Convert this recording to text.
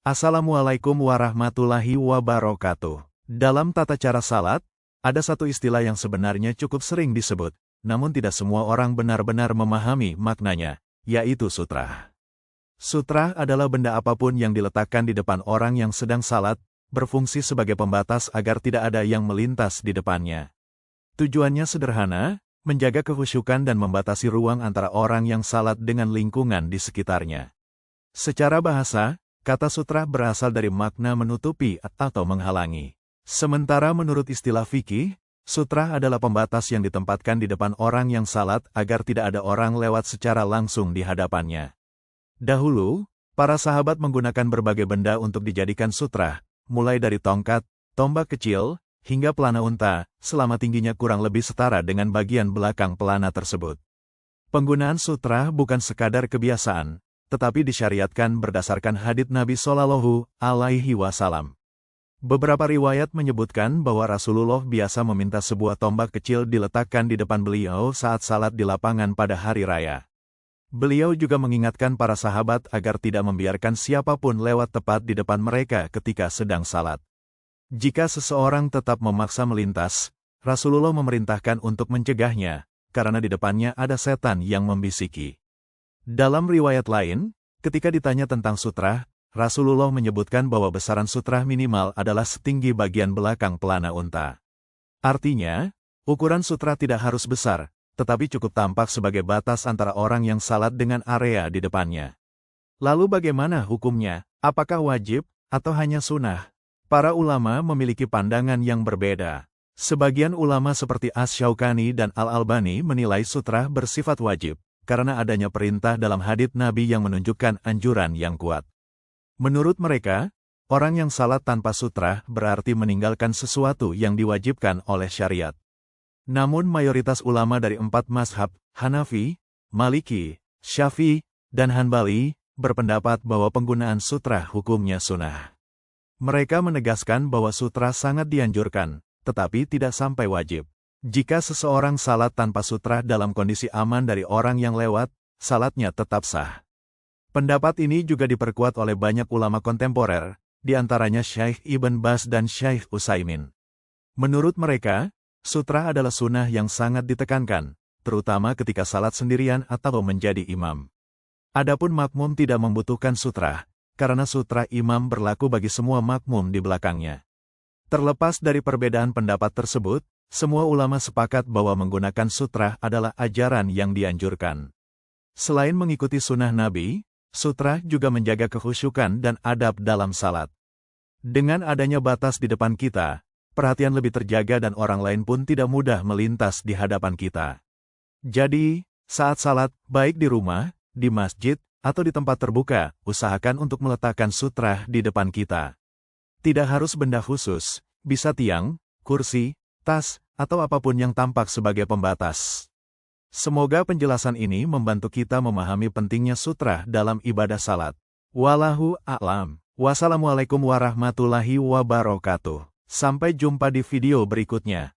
Assalamualaikum warahmatullahi wabarakatuh. Dalam tata cara salat, ada satu istilah yang sebenarnya cukup sering disebut, namun tidak semua orang benar-benar memahami maknanya, yaitu sutrah. Sutrah adalah benda apapun yang diletakkan di depan orang yang sedang salat, berfungsi sebagai pembatas agar tidak ada yang melintas di depannya. Tujuannya sederhana, menjaga kekhusyukan dan membatasi ruang antara orang yang salat dengan lingkungan di sekitarnya. Secara bahasa, kata sutrah berasal dari makna menutupi atau menghalangi. Sementara menurut istilah fikih, sutrah adalah pembatas yang ditempatkan di depan orang yang salat agar tidak ada orang lewat secara langsung di hadapannya. Dahulu, para sahabat menggunakan berbagai benda untuk dijadikan sutrah, mulai dari tongkat, tombak kecil, hingga pelana unta, selama tingginya kurang lebih setara dengan bagian belakang pelana tersebut. Penggunaan sutrah bukan sekadar kebiasaan, tetapi disyariatkan berdasarkan hadits Nabi Shallallahu Alaihi Wasallam. Beberapa riwayat menyebutkan bahwa Rasulullah biasa meminta sebuah tombak kecil diletakkan di depan beliau saat salat di lapangan pada hari raya. Beliau juga mengingatkan para sahabat agar tidak membiarkan siapapun lewat tepat di depan mereka ketika sedang salat. Jika seseorang tetap memaksa melintas, Rasulullah memerintahkan untuk mencegahnya, karena di depannya ada setan yang membisiki. Dalam riwayat lain, ketika ditanya tentang sutrah, Rasulullah menyebutkan bahwa besaran sutrah minimal adalah setinggi bagian belakang pelana unta. Artinya, ukuran sutrah tidak harus besar, tetapi cukup tampak sebagai batas antara orang yang salat dengan area di depannya. Lalu bagaimana hukumnya? Apakah wajib, atau hanya sunnah? Para ulama memiliki pandangan yang berbeda. Sebagian ulama seperti Asy-Syaukani dan Al-Albani menilai sutrah bersifat wajib, karena adanya perintah dalam hadits Nabi yang menunjukkan anjuran yang kuat. Menurut mereka, orang yang salat tanpa sutrah berarti meninggalkan sesuatu yang diwajibkan oleh syariat. Namun mayoritas ulama dari 4 mazhab, Hanafi, Maliki, Syafi'i, dan Hanbali, berpendapat bahwa penggunaan sutrah hukumnya sunnah. Mereka menegaskan bahwa sutrah sangat dianjurkan, tetapi tidak sampai wajib. Jika seseorang salat tanpa sutrah dalam kondisi aman dari orang yang lewat, salatnya tetap sah. Pendapat ini juga diperkuat oleh banyak ulama kontemporer, di antaranya Syekh Ibn Baz dan Syekh Utsaimin. Menurut mereka, sutrah adalah sunnah yang sangat ditekankan, terutama ketika salat sendirian atau menjadi imam. Adapun makmum tidak membutuhkan sutrah, karena sutrah imam berlaku bagi semua makmum di belakangnya. Terlepas dari perbedaan pendapat tersebut, semua ulama sepakat bahwa menggunakan sutrah adalah ajaran yang dianjurkan. Selain mengikuti sunnah Nabi, sutrah juga menjaga kekhusyukan dan adab dalam salat. Dengan adanya batas di depan kita, perhatian lebih terjaga dan orang lain pun tidak mudah melintas di hadapan kita. Jadi, saat salat, baik di rumah, di masjid, atau di tempat terbuka, usahakan untuk meletakkan sutrah di depan kita. Tidak harus benda khusus, bisa tiang, kursi, tas, atau apapun yang tampak sebagai pembatas. Semoga penjelasan ini membantu kita memahami pentingnya sutrah dalam ibadah salat. Wallahu a'lam. Wassalamualaikum warahmatullahi wabarakatuh. Sampai jumpa di video berikutnya.